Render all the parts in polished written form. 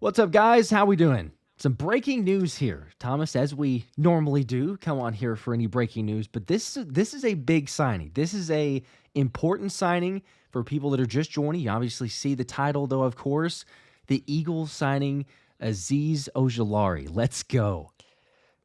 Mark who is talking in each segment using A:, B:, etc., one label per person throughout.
A: What's up, guys? How we doing? Some breaking news here, Thomas, as we normally do. Come on here for any breaking news, but this is a big signing. This is a important signing for people that are just joining. You obviously see the title, though, of course. The Eagles signing Azeez Ojulari. Let's go.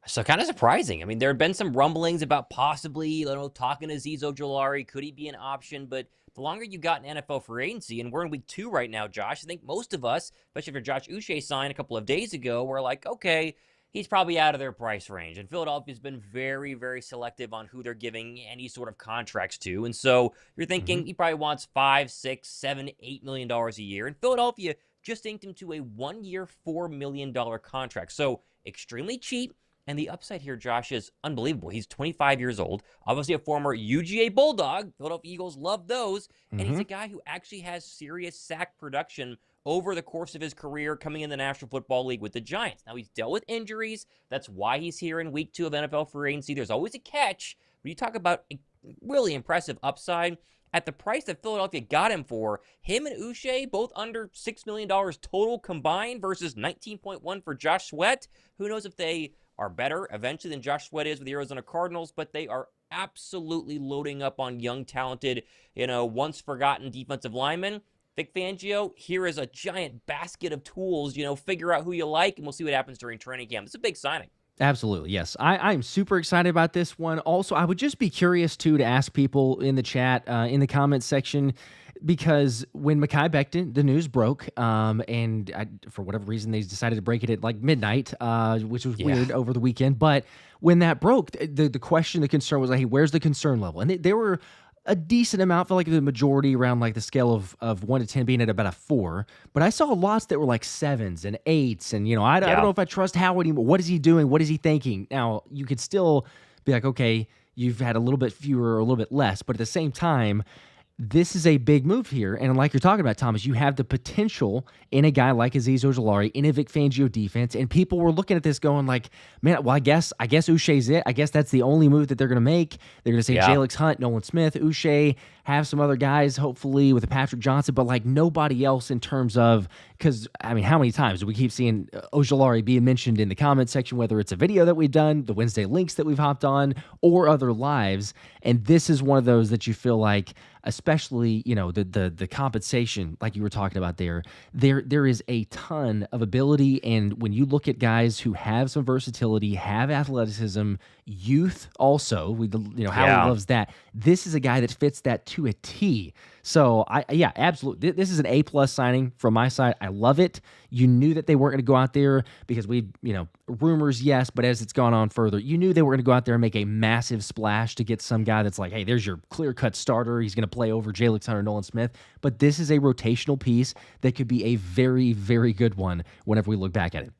B: So kind of surprising. I mean, there had been some rumblings about possibly, talking to Azeez Ojulari. Could he be an option? But the longer you got in NFL free agency, and we're in week 2 right now, Josh, I think most of us, especially for Josh Uche signed a couple of days ago, were like, okay, he's probably out of their price range. And Philadelphia's been very, very selective on who they're giving any sort of contracts to. And so you're thinking he probably wants $5, $6, $7, $8 million a year. And Philadelphia just inked him to a 1-year, $4 million contract. So extremely cheap. And the upside here, Josh, is unbelievable. He's 25 years old, obviously a former UGA Bulldog. Philadelphia Eagles love those. And he's a guy who actually has serious sack production over the course of his career coming in the National Football League with the Giants. Now, he's dealt with injuries. That's why he's here in week 2 of NFL free agency. There's always a catch. When you talk about a really impressive upside, at the price that Philadelphia got him for, him and Uche, both under $6 million total combined versus 19.1 for Josh Sweat. Who knows if they are better eventually than Josh Sweat is with the Arizona Cardinals, but they are absolutely loading up on young, talented, once forgotten defensive linemen. Vic Fangio, here is a giant basket of tools, figure out who you like, and we'll see what happens during training camp. It's a big signing.
A: Absolutely, yes. I'm super excited about this one. Also, I would just be curious, too, to ask people in the chat, in the comments section, because when Mekhi Becton, the news broke, for whatever reason, they decided to break it at like midnight, which was weird over the weekend. But when that broke, the question, the concern was like, hey, where's the concern level? And there were a decent amount, felt like the majority around like the scale of 1 to 10 being at about a 4. But I saw lots that were like 7s and 8s. And, I don't know if I trust Howard anymore. What is he doing? What is he thinking? Now, you could still be like, okay, you've had a little bit fewer or a little bit less. But at the same time, this is a big move here. And like you're talking about, Thomas, you have the potential in a guy like Azeez Ojulari in a Vic Fangio defense. And people were looking at this going like, man, well, I guess Uche's it. I guess that's the only move that they're going to make. They're going to say Jalix Hunt, Nolan Smith, Uche, have some other guys, hopefully, with a Patrick Johnson, but like nobody else in terms of, because, I mean, how many times do we keep seeing Ojulari being mentioned in the comment section, whether it's a video that we've done, the Wednesday links that we've hopped on, or other lives. And this is one of those that you feel like, especially, the compensation, like you were talking about there is a ton of ability. And when you look at guys who have some versatility, have athleticism, youth also, Howie loves that. This is a guy that fits that to a T. So, absolutely. This is an A+ signing from my side. I love it. You knew that they weren't going to go out there because rumors, yes, but as it's gone on further, you knew they were going to go out there and make a massive splash to get some guy that's like, hey, there's your clear-cut starter. He's going to play over Jalix Hunt or Nolan Smith. But this is a rotational piece that could be a very, very good one whenever we look back at it.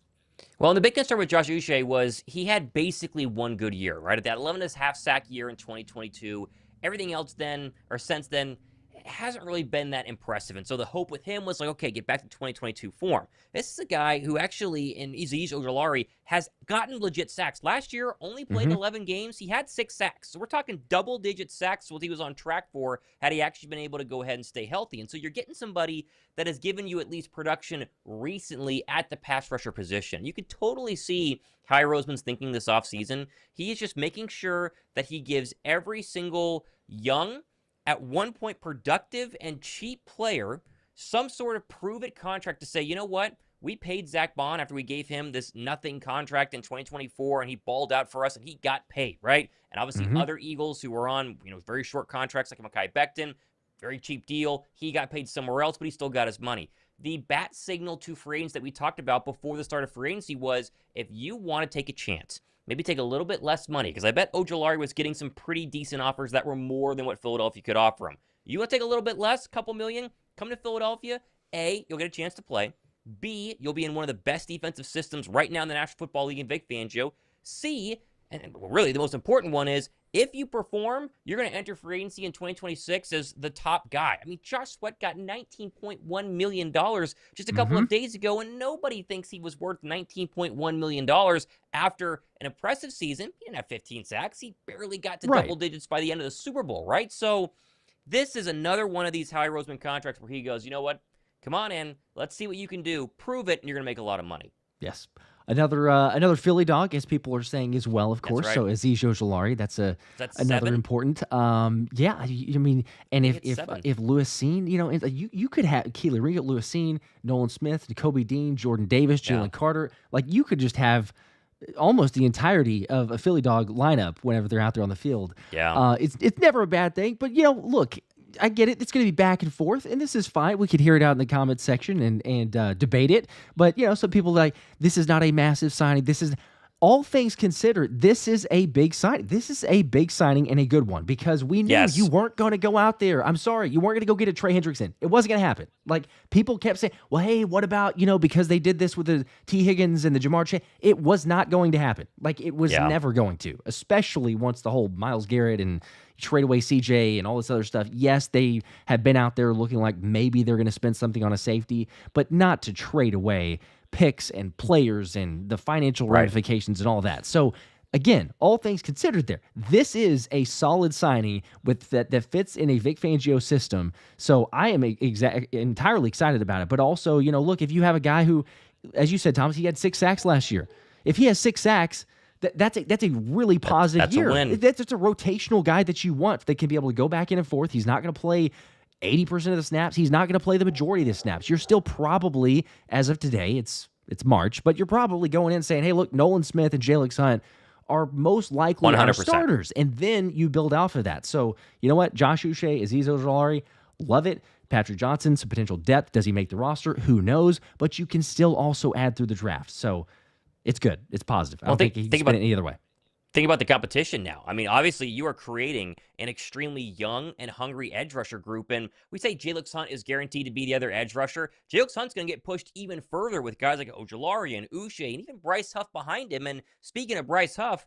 B: Well, and the big concern with Josh Uche was he had basically one good year, right? At that 11.5 sack year in 2022, everything else then, or since then, hasn't really been that impressive. And so the hope with him was like, okay, get back to 2022 form. This is a guy who actually, in Azeez Ojulari, has gotten legit sacks. Last year, only played 11 games. He had 6 sacks. So we're talking double-digit sacks, what he was on track for had he actually been able to go ahead and stay healthy. And so you're getting somebody that has given you at least production recently at the pass rusher position. You could totally see Howie Roseman's thinking this offseason. He is just making sure that he gives every single young, at one point productive and cheap player some sort of prove-it contract to say, you know what? We paid Zack Baun after we gave him this nothing contract in 2024, and he balled out for us, and he got paid, right? And obviously other Eagles who were on very short contracts like Mekhi Becton, very cheap deal. He got paid somewhere else, but he still got his money. The bat signal to free agents that we talked about before the start of free agency was if you want to take a chance, maybe take a little bit less money, because I bet Ojulari was getting some pretty decent offers that were more than what Philadelphia could offer him. You want to take a little bit less, a couple million, come to Philadelphia, A, you'll get a chance to play. B, you'll be in one of the best defensive systems right now in the National Football League in Vic Fangio. C, and really the most important one is, if you perform, you're going to enter free agency in 2026 as the top guy. I mean, Josh Sweat got $19.1 million just a couple of days ago, and nobody thinks he was worth $19.1 million after an impressive season. He didn't have 15 sacks. He barely got to double digits by the end of the Super Bowl, right? So this is another one of these Howie Roseman contracts where he goes, you know what? Come on in. Let's see what you can do. Prove it, and you're going to make a lot of money.
A: Yes. Another Philly dog, as people are saying as well, of course.
B: Right.
A: So Azeez Ojulari, that's another
B: 7?
A: important. Yeah, I mean, and if Lewis Seen, you could have Keely Ringo, Lewis Seen, Nolan Smith, Kobe Dean, Jordan Davis, Jalen Carter. Like, you could just have almost the entirety of a Philly dog lineup whenever they're out there on the field.
B: Yeah.
A: It's never a bad thing, but look, I get it. It's going to be back and forth, and this is fine. We could hear it out in the comments section and debate it. But, some people are like, this is not a massive signing. This is, all things considered, this is a big signing. This is a big signing and a good one, because we knew you weren't going to go out there. I'm sorry. You weren't going to go get a Trey Hendrickson. It wasn't going to happen. Like, people kept saying, well, hey, what about, because they did this with the T. Higgins and the Jamar Chase. It was not going to happen. Like, it was never going to, especially once the whole Myles Garrett and trade away CJ and all this other stuff. Yes, they have been out there looking like maybe they're going to spend something on a safety, but not to trade away picks and players and the financial ramifications and all that. So, again, all things considered there, this is a solid signing that fits in a Vic Fangio system. So I am entirely excited about it. But also, look, if you have a guy who, as you said, Thomas, he had 6 sacks last year. If he has 6 sacks, that's a really positive year.
B: A win.
A: That's a rotational guy that you want that can be able to go back in and forth. He's not going to play 80% of the snaps. He's not going to play the majority of the snaps. You're still probably, as of today, it's March, but you're probably going in saying, hey, look, Nolan Smith and Jalen Hunt are most likely
B: 100%.
A: our starters. And then you build off of that. So, you know what? Josh Uche, Azeez Ojulari, love it. Patrick Johnson, some potential depth. Does he make the roster? Who knows? But you can still also add through the draft. So it's good. It's positive. I don't think he can spin it any other way.
B: Think about the competition now. I mean, obviously, you are creating an extremely young and hungry edge rusher group, and we say Jalen Hunt is guaranteed to be the other edge rusher. Jalen Hunt's going to get pushed even further with guys like Ojulari and Uche and even Bryce Huff behind him. And speaking of Bryce Huff,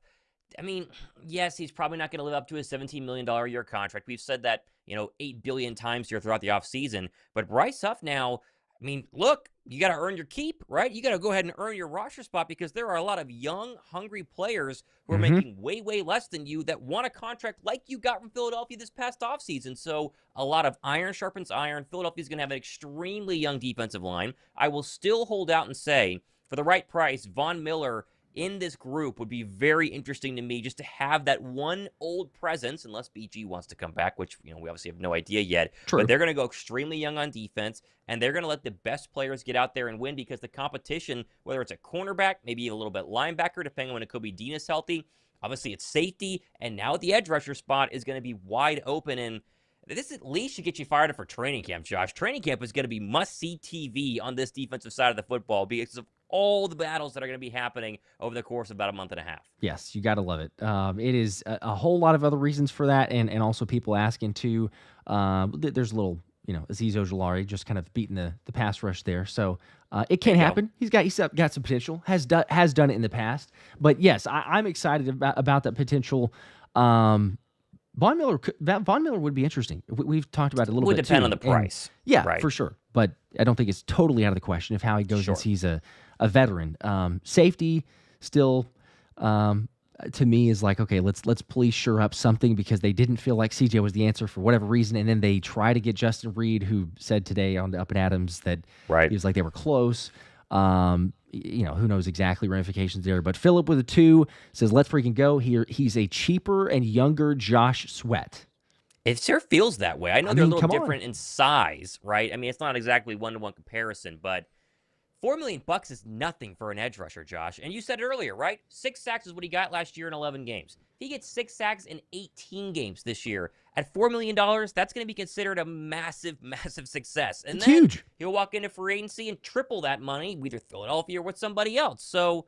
B: I mean, yes, he's probably not going to live up to his $17 million a year contract. We've said that, 8 billion times here throughout the offseason. But Bryce Huff now, I mean, look, you got to earn your keep, right? You got to go ahead and earn your roster spot, because there are a lot of young, hungry players who are making way, way less than you that want a contract like you got from Philadelphia this past offseason. So a lot of iron sharpens iron. Philadelphia's going to have an extremely young defensive line. I will still hold out and say, for the right price, Von Miller in this group would be very interesting to me, just to have that one old presence, unless BG wants to come back, which, we obviously have no idea yet.
A: True.
B: But they're going to go extremely young on defense, and they're going to let the best players get out there and win, because the competition, whether it's a cornerback, maybe a little bit linebacker, depending on when Kobe Dean is healthy, obviously it's safety, and now at the edge rusher spot is going to be wide open. And this at least should get you fired up for training camp, Josh. Training camp is going to be must-see TV on this defensive side of the football, because of all the battles that are going to be happening over the course of about a month and a half.
A: Yes, you got to love it. It is a whole lot of other reasons for that, and also people asking too. There's a little, Azeez Ojulari just kind of beating the pass rush there, so it can happen. He's got some potential. Has done it in the past, but yes, I'm excited about that potential. Von Miller would be interesting. We've talked about it a little bit.
B: Would depend on the price.
A: Right. For sure. But I don't think it's totally out of the question of how he goes and sees a veteran. Safety still, to me, is like, okay, let's please shore up something, because they didn't feel like CJ was the answer for whatever reason. And then they try to get Justin Reed, who said today on the Up and Adams that he was like they were close. Who knows exactly ramifications there. But Philip with a 2 says, let's freaking go here. He's a cheaper and younger Josh Sweat.
B: It sure feels that way. I know they're a little different in size, right? I mean, it's not exactly one-to-one comparison, but $4 million is nothing for an edge rusher, Josh. And you said it earlier, right? 6 sacks is what he got last year in 11 games. If he gets 6 sacks in 18 games this year at $4 million, that's going to be considered a massive, massive success. And
A: it's
B: then
A: huge.
B: He'll walk into free agency and triple that money, either Philadelphia or with somebody else. So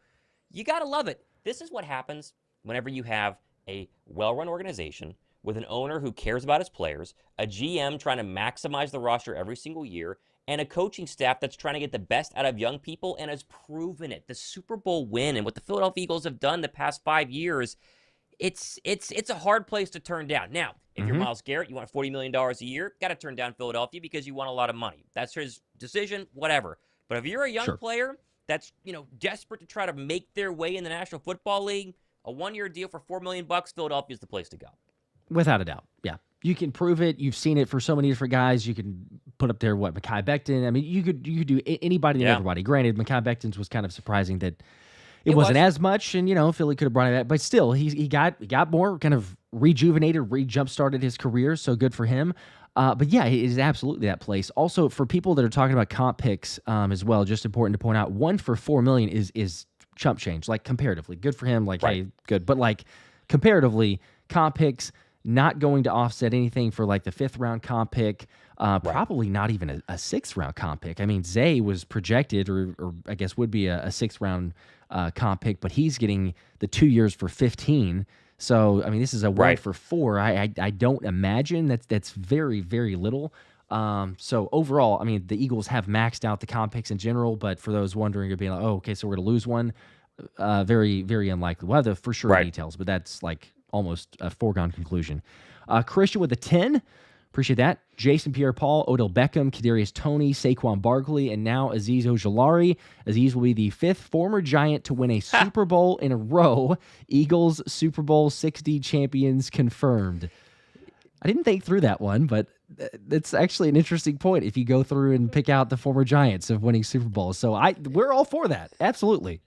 B: you got to love it. This is what happens whenever you have a well-run organization with an owner who cares about his players, a GM trying to maximize the roster every single year, and a coaching staff that's trying to get the best out of young people and has proven it. The Super Bowl win and what the Philadelphia Eagles have done the past 5 years, it's a hard place to turn down. Now, if you're Myles Garrett, you want $40 million a year, got to turn down Philadelphia because you want a lot of money. That's his decision, whatever. But if you're a young player that's, desperate to try to make their way in the National Football League, a 1-year deal for $4 million, Philadelphia is the place to go.
A: Without a doubt, yeah. You can prove it. You've seen it for so many different guys. You can put up there what Mekhi Becton. I mean, you could do anybody and everybody. Granted, Mekhi Becton's was kind of surprising that it wasn't as much, and Philly could have brought it back, but still, he got more kind of rejuvenated, jump started his career, so good for him. But yeah, it is absolutely that place. Also, for people that are talking about comp picks as well, just important to point out, 1 for $4 million is chump change, like comparatively. Good for him, like, hey, good. But like comparatively, comp picks not going to offset anything for like the 5th round comp pick, probably not even a 6th round comp pick. I mean, Zay was projected, or I guess would be a 6th round comp pick, but he's getting the 2 years for 15. So, I mean, this is a 1 for 4. I don't imagine that's very, very little. So overall, I mean, the Eagles have maxed out the comp picks in general, but for those wondering, you're being like, oh, okay, so we're going to lose one. Very, very unlikely. We'll have the for sure details, but that's like almost a foregone conclusion. Christian with a 10. Appreciate that. Jason Pierre-Paul, Odell Beckham, Kadarius Toney, Saquon Barkley, and now Azeez Ojulari. Azeez will be the 5th former Giant to win a Super Bowl in a row. Eagles Super Bowl 60 champions confirmed. I didn't think through that one, but it's actually an interesting point if you go through and pick out the former Giants of winning Super Bowls. So we're all for that. Absolutely.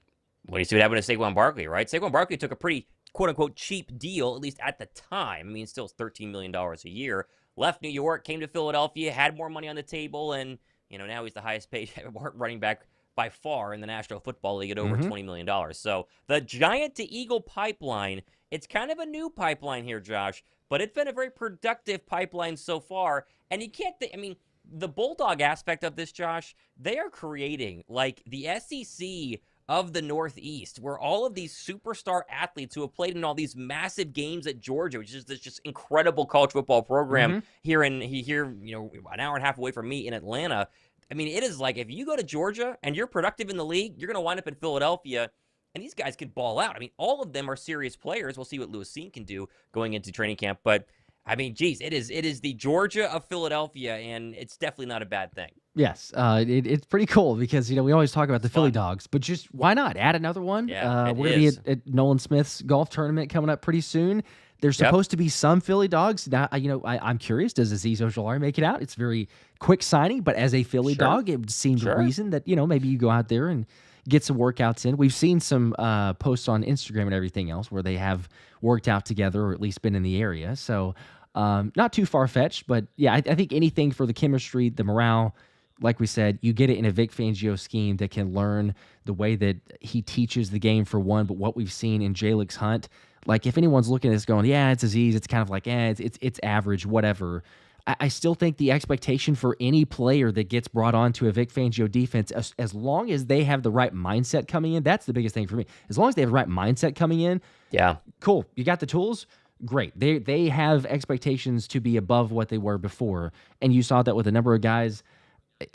B: Well, you see what happened to Saquon Barkley, right? Saquon Barkley took a pretty quote-unquote cheap deal, at least at the time. I mean, still $13 million a year. Left New York, came to Philadelphia, had more money on the table, and now he's the highest paid running back by far in the National Football League at over $20 million. So the Giant to Eagle pipeline, it's kind of a new pipeline here, Josh, but it's been a very productive pipeline so far. And you can't think, I mean, the Bulldog aspect of this, Josh, they are creating like the SEC of the Northeast, where all of these superstar athletes who have played in all these massive games at Georgia, which is this just incredible college football program here, an hour and a half away from me in Atlanta. I mean, it is like if you go to Georgia and you're productive in the league, you're going to wind up in Philadelphia, and these guys can ball out. I mean, all of them are serious players. We'll see what Lewis Cine can do going into training camp, but I mean, geez, it is the Georgia of Philadelphia, and it's definitely not a bad thing.
A: Yes, it's pretty cool because we always talk about the Philly Dogs, but just why not add another one?
B: Yeah,
A: we're gonna be at Nolan Smith's golf tournament coming up pretty soon. There's supposed to be some Philly Dogs. Now, I'm curious, does Azeez Ojulari make it out? It's very quick signing, but as a Philly dog, it seems a reason that maybe you go out there and get some workouts in. We've seen some posts on Instagram and everything else where they have worked out together or at least been in the area. So not too far-fetched, but yeah, I think anything for the chemistry, the morale, like we said, you get it in a Vic Fangio scheme that can learn the way that he teaches the game for one, but what we've seen in Jalix Hunt, like if anyone's looking at this going, yeah, it's Azeez, it's kind of like, it's average, whatever. I still think the expectation for any player that gets brought onto a Vic Fangio defense, as long as they have the right mindset coming in, that's the biggest thing for me. As long as they have the right mindset coming in, cool. You got the tools, great. They have expectations to be above what they were before, and you saw that with a number of guys.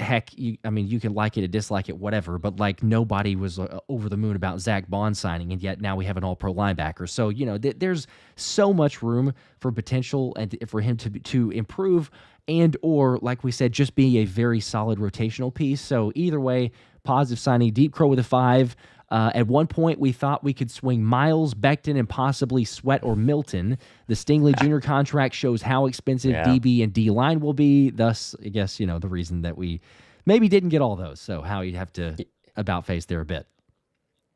A: Heck, you can like it or dislike it, whatever, but like nobody was over the moon about Zack Baun signing, and yet now we have an all-pro linebacker. So, there's so much room for potential and for him to improve and or, like we said, just be a very solid rotational piece. So either way, positive signing. Deep Crow with a 5. At one point, we thought we could swing Miles, Becton, and possibly Sweat or Milton. The Stingley Jr. contract shows how expensive DB and D-line will be. Thus, I guess, the reason that we maybe didn't get all those. So how you'd have to about face there a bit.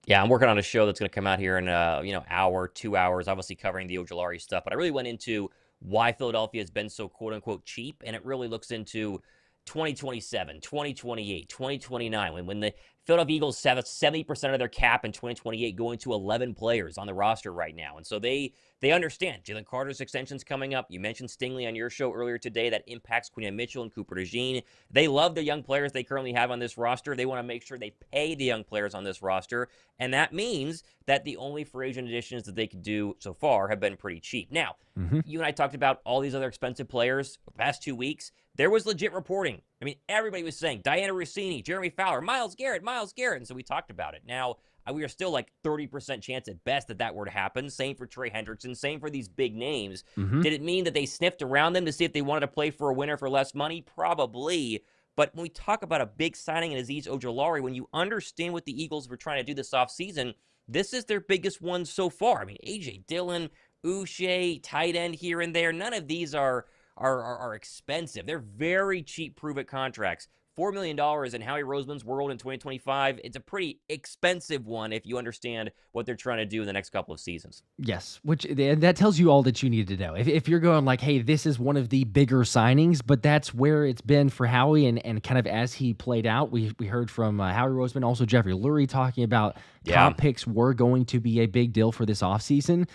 B: Yeah, I'm working on a show that's going to come out here in hour, 2 hours, obviously covering the Ojulari stuff. But I really went into why Philadelphia has been so quote-unquote cheap, and it really looks into 2027, 2028, 2029, when the Philadelphia Eagles have 70% of their cap in 2028 going to 11 players on the roster right now. And so they understand Jalen Carter's extension's coming up. You mentioned Stingley on your show earlier today. That impacts Quinn Mitchell and Cooper DeJean. They love the young players they currently have on this roster. They want to make sure they pay the young players on this roster. And that means that the only free agent additions that they could do so far have been pretty cheap. Now, you and I talked about all these other expensive players the past 2 weeks. There was legit reporting. I mean, everybody was saying Diana Rossini, Jeremy Fowler, Myles Garrett. And so we talked about it. Now, we are still like 30% chance at best that were to happen. Same for Trey Hendrickson. Same for these big names. Did it mean that they sniffed around them to see if they wanted to play for a winner for less money? Probably. But when we talk about a big signing in Azeez Ojulari, when you understand what the Eagles were trying to do this offseason, this is their biggest one so far. I mean, A.J. Dillon, Uche, tight end here and there. None of these are are expensive. They're very cheap prove-it contracts. $4 million in Howie Roseman's world in 2025, it's a pretty expensive one if you understand what they're trying to do in the next couple of seasons.
A: Yes, which and that tells you all that you need to know. If you're going like, hey, this is one of the bigger signings, but that's where it's been for Howie and kind of as he played out, we heard from Howie Roseman, also Jeffrey Lurie talking about comp picks were going to be a big deal for this offseason.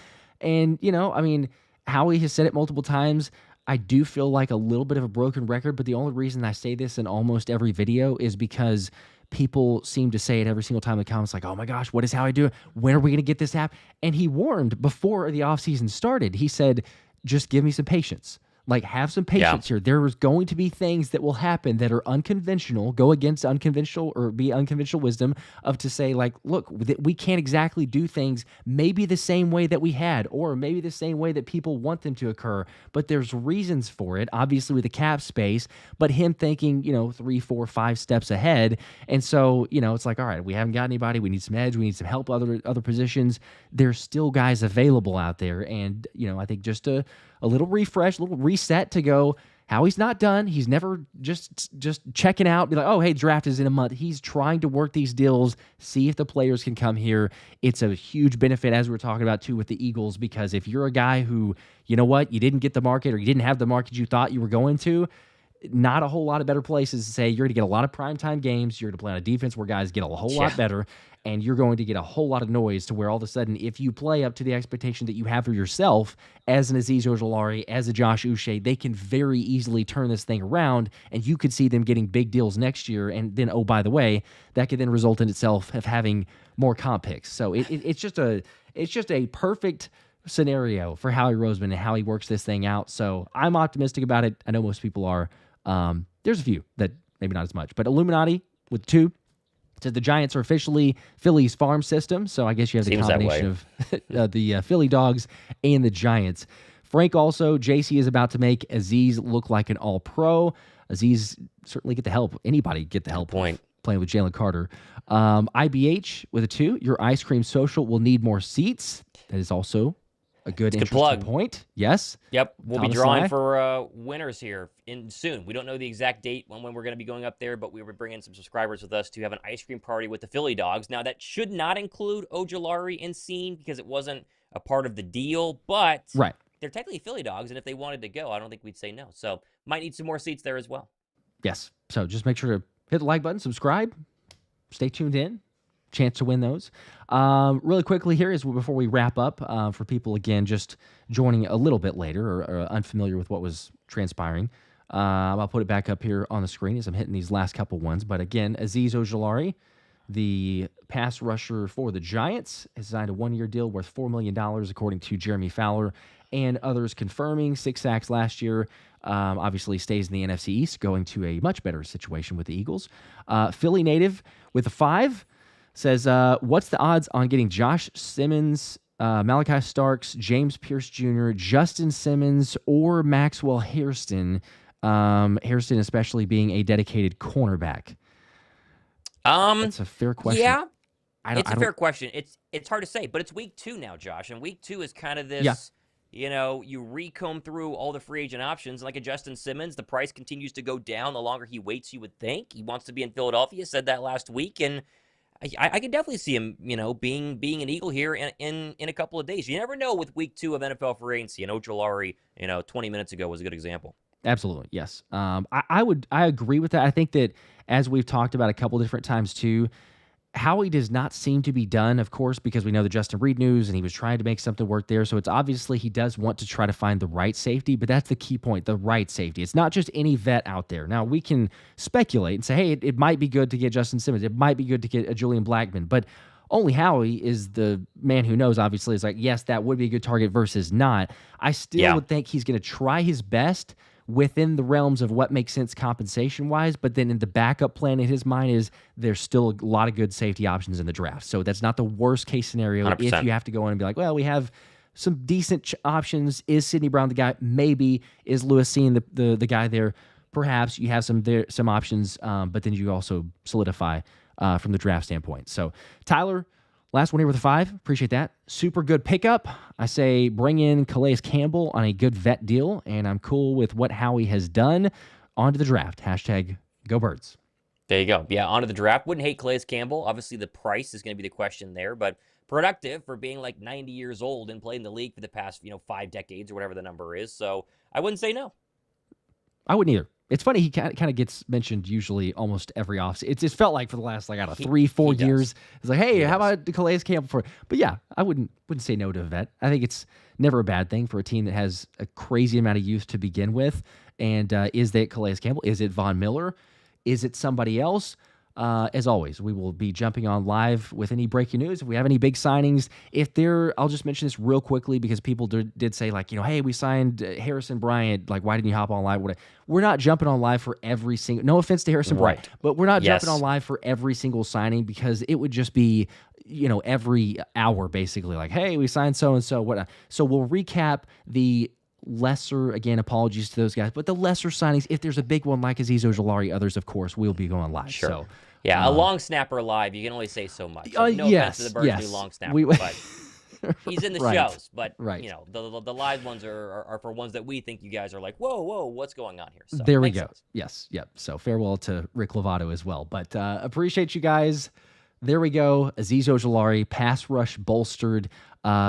A: And, I mean, Howie has said it multiple times. I do feel like a little bit of a broken record, but the only reason I say this in almost every video is because people seem to say it every single time in the comments, like, oh my gosh, what is Howie doing? When are we going to get this app? And he warned before the offseason started, he said, just give me some patience. Like, have some patience here. There is going to be things that will happen that are unconventional, go against unconventional or be unconventional wisdom of to say, like, look, we can't exactly do things maybe the same way that we had or maybe the same way that people want them to occur. But there's reasons for it, obviously with the cap space, but him thinking, 3, 4, 5 steps ahead. And so, it's like, all right, we haven't got anybody. We need some edge. We need some help other positions. There's still guys available out there. And, I think just a little refresh, a little reset to go, Howie's not done. He's never just checking out, be like, oh, hey, draft is in a month. He's trying to work these deals, see if the players can come here. It's a huge benefit, as we were talking about, too, with the Eagles, because if you're a guy who, you didn't get the market or you didn't have the market you thought you were going to, not a whole lot of better places to say you're going to get a lot of primetime games. You're going to play on a defense where guys get a whole lot better, and you're going to get a whole lot of noise to where all of a sudden, if you play up to the expectation that you have for yourself as an Azeez Ojulari, as a Josh Uche, they can very easily turn this thing around, and you could see them getting big deals next year. And then, oh, by the way, that could then result in itself of having more comp picks. So it's just a perfect scenario for Howie Roseman and how he works this thing out. So I'm optimistic about it. I know most people are. There's a few that maybe not as much, but Illuminati with 2 said the Giants are officially Philly's farm system. So I guess you have the combination of the Philly Dogs and the Giants. Frank also, JC is about to make Azeez look like an all-pro. Azeez certainly get the help. Anybody get the help playing with Jalen Carter. IBH with a 2. Your ice cream social will need more seats. That is also a good interesting point. Yes.
B: Yep. We'll be drawing for winners here soon. We don't know the exact date when we're going to be going up there, but we were bringing some subscribers with us to have an ice cream party with the Philly Dogs. Now, that should not include Ojulari and Scene because it wasn't a part of the deal, but they're technically Philly Dogs, and if they wanted to go, I don't think we'd say no. So might need some more seats there as well.
A: Yes. So just make sure to hit the like button, subscribe, stay tuned in. Chance to win those. Really quickly here is before we wrap up, for people, again, just joining a little bit later or unfamiliar with what was transpiring. I'll put it back up here on the screen as I'm hitting these last couple ones. But again, Azeez Ojulari, the pass rusher for the Giants, has signed a 1-year deal worth $4 million, according to Jeremy Fowler and others confirming. 6 sacks last year. Obviously stays in the NFC East, going to a much better situation with the Eagles. Philly native with a 5. Says, what's the odds on getting Josh Simmons, Malachi Starks, James Pierce Jr., Justin Simmons, or Maxwell Hairston? Hairston especially being a dedicated cornerback. That's a fair question.
B: Yeah, it's a fair question. It's hard to say, but it's week 2 now, Josh, and week 2 is kind of this. You recomb through all the free agent options. Like a Justin Simmons, the price continues to go down the longer he waits. You would think he wants to be in Philadelphia. Said that last week, and I can definitely see him, being an Eagle here in a couple of days. You never know with week 2 of NFL free agency, and Ojulari, 20 minutes ago was a good example.
A: Absolutely, yes. I agree with that. I think that as we've talked about a couple different times too, Howie does not seem to be done, of course, because we know the Justin Reed news, and he was trying to make something work there. So it's obviously he does want to try to find the right safety, but that's the key point, the right safety. It's not just any vet out there. Now, we can speculate and say, hey, it might be good to get Justin Simmons. It might be good to get a Julian Blackmon, but only Howie is the man who knows, obviously. It's like, yes, that would be a good target versus not. I still would think he's going to try his best within the realms of what makes sense compensation-wise, but then in the backup plan in his mind is there's still a lot of good safety options in the draft. So that's not the worst-case scenario 100%. If you have to go in and be like, well, we have some decent options. Is Sidney Brown the guy? Maybe. Is Lewis Cine the guy there? Perhaps. You have some options, but then you also solidify from the draft standpoint. So, Tyler, Last one here with a 5. Appreciate that. Super good pickup. I say bring in Calais Campbell on a good vet deal, and I'm cool with what Howie has done. On to the draft. Hashtag go Birds.
B: There you go. Yeah, on to the draft. Wouldn't hate Calais Campbell. Obviously, the price is going to be the question there, but productive for being like 90 years old and playing the league for the past, 5 decades or whatever the number is. So I wouldn't say no.
A: I wouldn't either. It's funny, he kind of gets mentioned usually almost every offseason. It's felt like for the last, 3-4 years. It's like, hey, how about Calais Campbell for? But yeah, I wouldn't say no to a vet. I think it's never a bad thing for a team that has a crazy amount of youth to begin with. And is that Calais Campbell? Is it Von Miller? Is it somebody else? As always, we will be jumping on live with any breaking news. If we have any big signings, I'll just mention this real quickly because people did say hey, we signed Harrison Bryant. Like, why didn't you hop on live? We're not jumping on live for every single, no offense to Harrison Bryant, but we're not jumping on live for every single signing because it would just be, every hour basically like, hey, we signed so-and-so. What? So we'll recap the lesser, again, apologies to those guys, but the lesser signings, if there's a big one like Azeez Ojulari, others, of course, will be going live.
B: Sure.
A: So,
B: yeah, a long snapper live, you can only say so much. So no offense to the Birds new long snapper, but he's in the shows. But, the live ones are for ones that we think you guys are like, whoa, what's going on here? So,
A: there we go.
B: Sense.
A: Yes, yep. So farewell to Rick Lovato as well. But appreciate you guys. There we go. Azeez Ojulari, pass rush bolstered.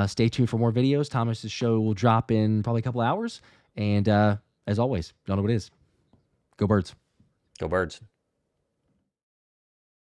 A: Stay tuned for more videos. Thomas's show will drop in probably a couple hours. And as always, y'all know what it is. Go Birds.
B: Go Birds.